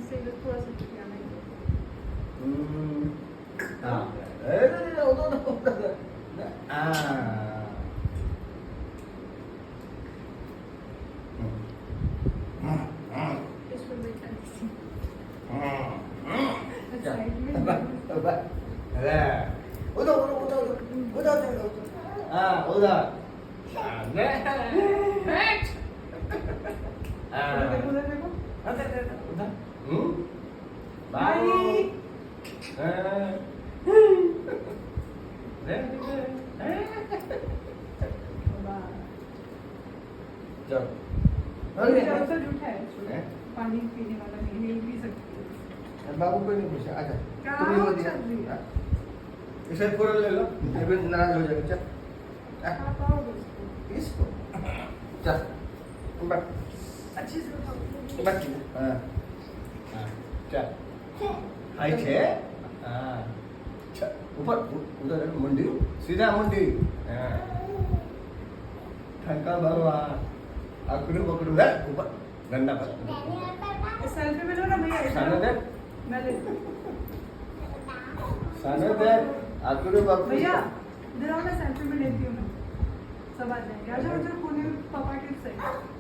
से इधर थोड़ा सा खिलाना है हाँ इस पर बैठा साइड में उधर देखो तो झूठा है पानी पीने वाला नहीं हिल भी सकती है बाबू कोई नहीं पूछा अच्छा कहाँ तुम्हें वो चल दिया रही है? इसे पूरा ले लो फिर नाराज हो जाएगा चल आप आओगे उसको इसको चल बस अच्छे से उठाओ बस हाँ हाँ चल हाय छे हाँ चल ऊपर उधर मुंडी सीधा मुंडी हाँ ठंका भगवान आकुड़ पकड़ू है ऊपर गंदा पर सेल्फी में लो ना भैया सामने देख मैं ले सामने देख आकुड़ पकड़ू भैया इधर आओ ना सेल्फी में लेती हूँ मैं सब आ जाएंगे अच्छा कोने में पापा के साइड